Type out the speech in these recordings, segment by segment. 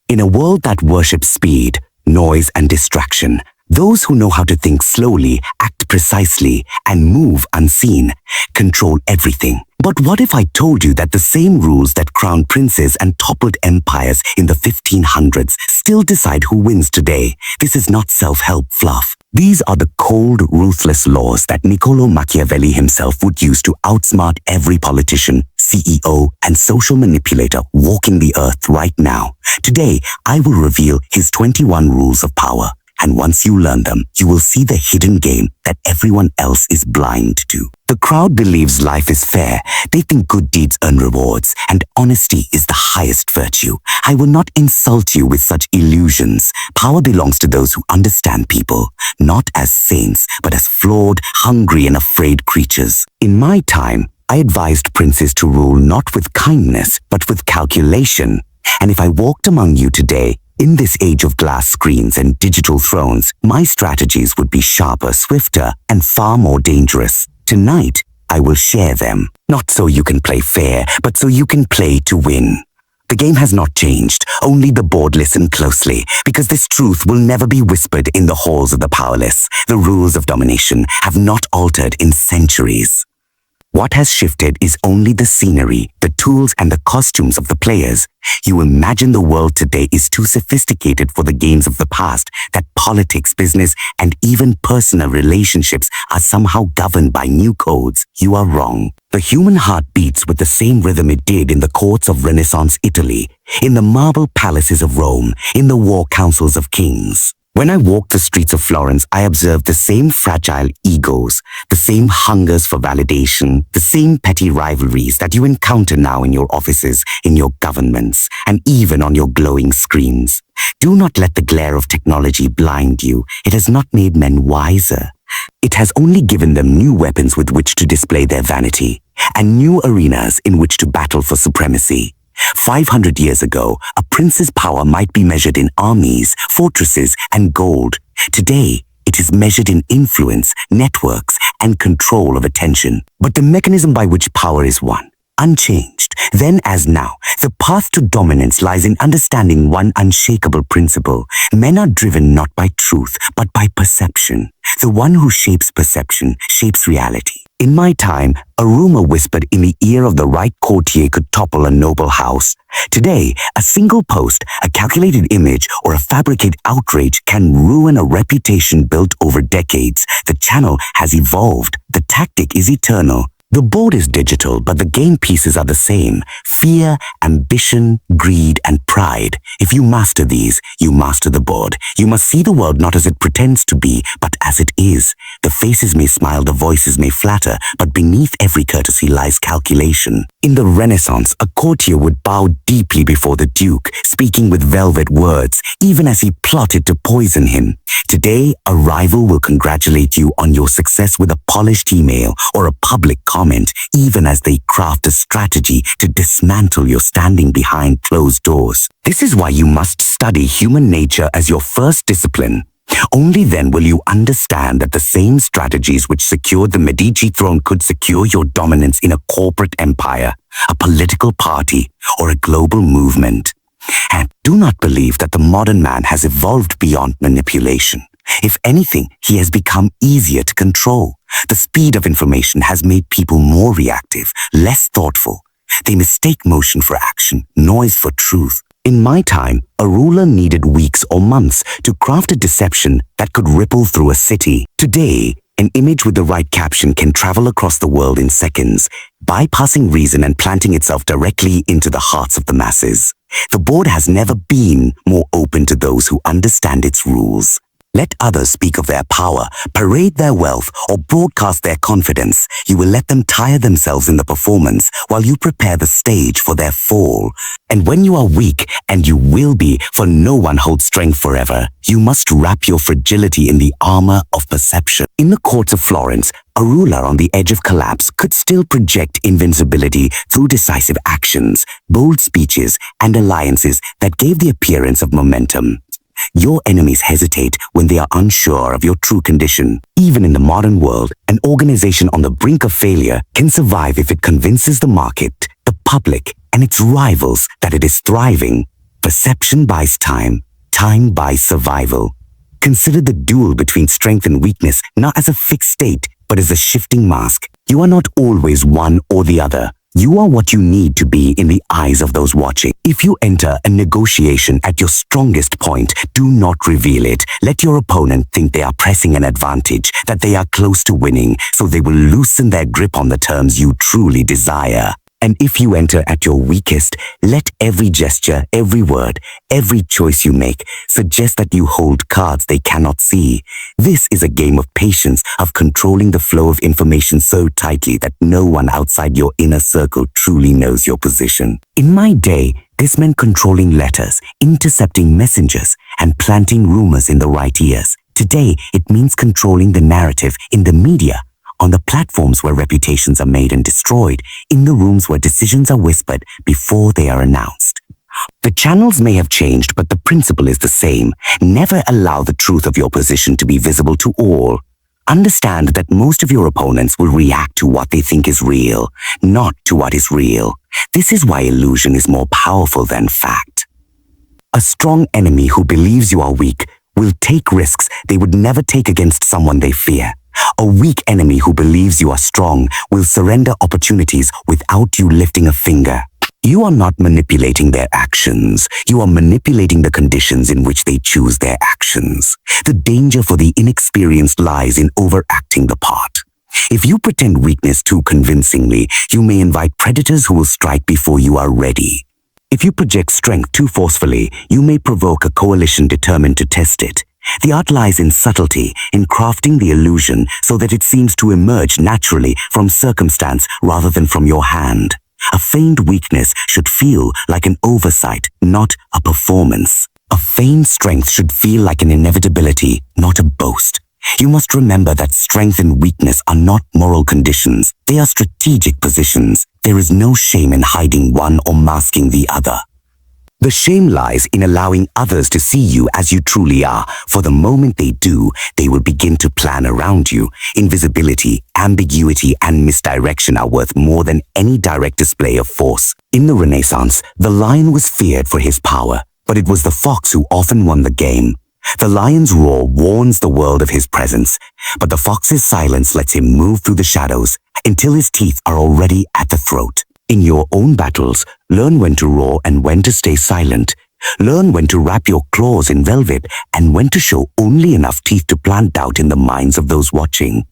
In a world that worships speed, noise, and distraction, those who know how to think slowly, act precisely, and move unseen control everything. But what if I told you that the same rules that crowned princes and toppled empires in the 1500s still decide who wins today? This is not self-help fluff. These are the cold, ruthless laws that Niccolo Machiavelli himself would use to outsmart every politician, CEO, and social manipulator walking the earth right now. Today, I will reveal his 21 rules of power. And once you learn them, you will see the hidden game that everyone else is blind to. The crowd believes life is fair. They think good deeds earn rewards, and honesty is the highest virtue. I will not insult you with such illusions. Power belongs to those who understand people, not as saints, but as flawed, hungry, and afraid creatures. In my time, I advised princes to rule not with kindness, but with calculation. And if I walked among you today, in this age of glass screens and digital thrones, my strategies would be sharper, swifter, and far more dangerous. Tonight, I will share them. Not so you can play fair, but so you can play to win. The game has not changed. Only the board listen closely, because this truth will never be whispered in the halls of the powerless. The rules of domination have not altered in centuries. What has shifted is only the scenery, the tools, and the costumes of the players. You imagine the world today is too sophisticated for the games of the past, that politics, business, and even personal relationships are somehow governed by new codes. You are wrong. The human heart beats with the same rhythm it did in the courts of Renaissance Italy, in the marble palaces of Rome, in the war councils of kings. When I walked the streets of Florence, I observed the same fragile egos, the same hungers for validation, the same petty rivalries that you encounter now in your offices, in your governments, and even on your glowing screens. Do not let the glare of technology blind you. It has not made men wiser. It has only given them new weapons with which to display their vanity, and new arenas in which to battle for supremacy. 500 years ago, a prince's power might be measured in armies, fortresses, and gold. Today, it is measured in influence, networks, and control of attention. But the mechanism by which power is won, unchanged, then as now, the path to dominance lies in understanding one unshakable principle. Men are driven not by truth, but by perception. The one who shapes perception shapes reality. In my time, a rumor whispered in the ear of the right courtier could topple a noble house. Today, a single post, a calculated image, or a fabricated outrage can ruin a reputation built over decades. The channel has evolved. The tactic is eternal. The board is digital, but the game pieces are the same. Fear, ambition, greed, and pride. If you master these, you master the board. You must see the world not as it pretends to be, but as it is. The faces may smile, the voices may flatter, but beneath every courtesy lies calculation. In the Renaissance, a courtier would bow deeply before the duke, speaking with velvet words, even as he plotted to poison him. Today, a rival will congratulate you on your success with a polished email or a public comment, even as they craft a strategy to dismantle your standing behind closed doors. This is why you must study human nature as your first discipline. Only then will you understand that the same strategies which secured the Medici throne could secure your dominance in a corporate empire, a political party, or a global movement. And do not believe that the modern man has evolved beyond manipulation. If anything, he has become easier to control. The speed of information has made people more reactive, less thoughtful. They mistake motion for action, noise for truth. In my time, a ruler needed weeks or months to craft a deception that could ripple through a city. Today, an image with the right caption can travel across the world in seconds, bypassing reason and planting itself directly into the hearts of the masses. The board has never been more open to those who understand its rules. Let others speak of their power, parade their wealth, or broadcast their confidence. You will let them tire themselves in the performance while you prepare the stage for their fall. And when you are weak, and you will be, for no one holds strength forever, you must wrap your fragility in the armor of perception. In the courts of Florence, a ruler on the edge of collapse could still project invincibility through decisive actions, bold speeches, and alliances that gave the appearance of momentum. Your enemies hesitate when they are unsure of your true condition. Even in the modern world, an organization on the brink of failure can survive if it convinces the market, the public, and its rivals that it is thriving. Perception buys time, time buys survival. Consider the duel between strength and weakness not as a fixed state, but as a shifting mask. You are not always one or the other. You are what you need to be in the eyes of those watching. If you enter a negotiation at your strongest point, do not reveal it. Let your opponent think they are pressing an advantage, that they are close to winning, so they will loosen their grip on the terms you truly desire. And if you enter at your weakest, let every gesture, every word, every choice you make suggest that you hold cards they cannot see. This is a game of patience, of controlling the flow of information so tightly that no one outside your inner circle truly knows your position. In my day, this meant controlling letters, intercepting messengers, and planting rumors in the right ears. Today, it means controlling the narrative in the media, on the platforms where reputations are made and destroyed, in the rooms where decisions are whispered before they are announced. The channels may have changed, but the principle is the same. Never allow the truth of your position to be visible to all. Understand that most of your opponents will react to what they think is real, not to what is real. This is why illusion is more powerful than fact. A strong enemy who believes you are weak will take risks they would never take against someone they fear. A weak enemy who believes you are strong will surrender opportunities without you lifting a finger. You are not manipulating their actions. You are manipulating the conditions in which they choose their actions. The danger for the inexperienced lies in overacting the part. If you pretend weakness too convincingly, you may invite predators who will strike before you are ready. If you project strength too forcefully, you may provoke a coalition determined to test it. The art lies in subtlety, in crafting the illusion so that it seems to emerge naturally from circumstance rather than from your hand. A feigned weakness should feel like an oversight, not a performance. A feigned strength should feel like an inevitability, not a boast. You must remember that strength and weakness are not moral conditions. They are strategic positions. There is no shame in hiding one or masking the other. The shame lies in allowing others to see you as you truly are. For the moment they do, they will begin to plan around you. Invisibility, ambiguity, and misdirection are worth more than any direct display of force. In the Renaissance, the lion was feared for his power, but it was the fox who often won the game. The lion's roar warns the world of his presence, but the fox's silence lets him move through the shadows until his teeth are already at the throat. In your own battles, learn when to roar and when to stay silent. Learn when to wrap your claws in velvet and when to show only enough teeth to plant doubt in the minds of those watching.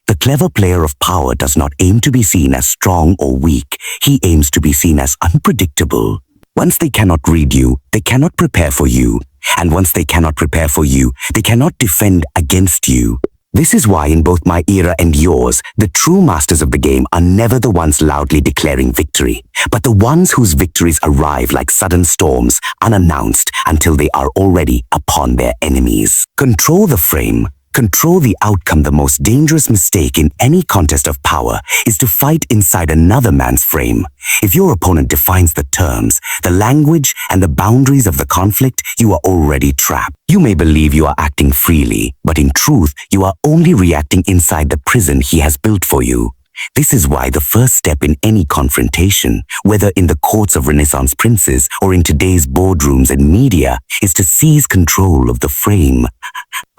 The clever player of power does not aim to be seen as strong or weak. He aims to be seen as unpredictable. Once they cannot read you, they cannot prepare for you. And once they cannot prepare for you, they cannot defend against you. This is why in both my era and yours, the true masters of the game are never the ones loudly declaring victory, but the ones whose victories arrive like sudden storms, unannounced until they are already upon their enemies. Control the frame. Control the outcome. The most dangerous mistake in any contest of power is to fight inside another man's frame. If your opponent defines the terms, the language, and the boundaries of the conflict, you are already trapped. You may believe you are acting freely, but in truth, you are only reacting inside the prison he has built for you. This is why the first step in any confrontation, whether in the courts of Renaissance princes or in today's boardrooms and media, is to seize control of the frame.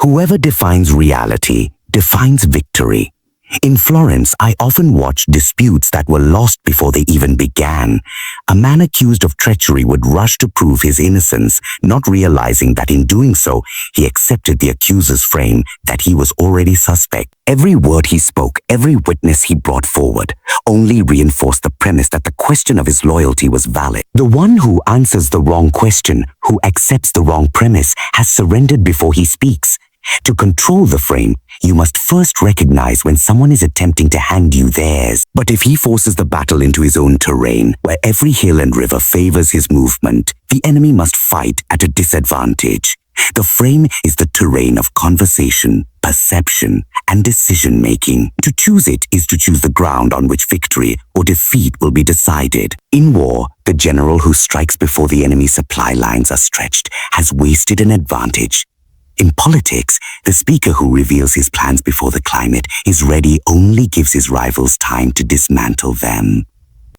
Whoever defines reality defines victory. In Florence, I often watched disputes that were lost before they even began. A man accused of treachery would rush to prove his innocence, not realizing that in doing so, he accepted the accuser's frame, that he was already suspect. Every word he spoke, every witness he brought forward, only reinforced the premise that the question of his loyalty was valid. The one who answers the wrong question, who accepts the wrong premise, has surrendered before he speaks. To control the frame, you must first recognize when someone is attempting to hand you theirs. But if he forces the battle into his own terrain, where every hill and river favors his movement, the enemy must fight at a disadvantage. The frame is the terrain of conversation, perception, and decision-making. To choose it is to choose the ground on which victory or defeat will be decided. In war, the general who strikes before the enemy's supply lines are stretched has wasted an advantage. In politics, the speaker who reveals his plans before the climate is ready only gives his rivals time to dismantle them.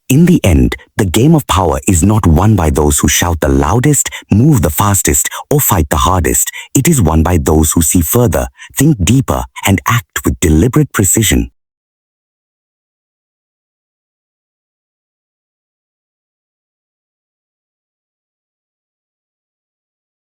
In the end, the game of power is not won by those who shout the loudest, move the fastest, or fight the hardest. It is won by those who see further, think deeper, and act with deliberate precision.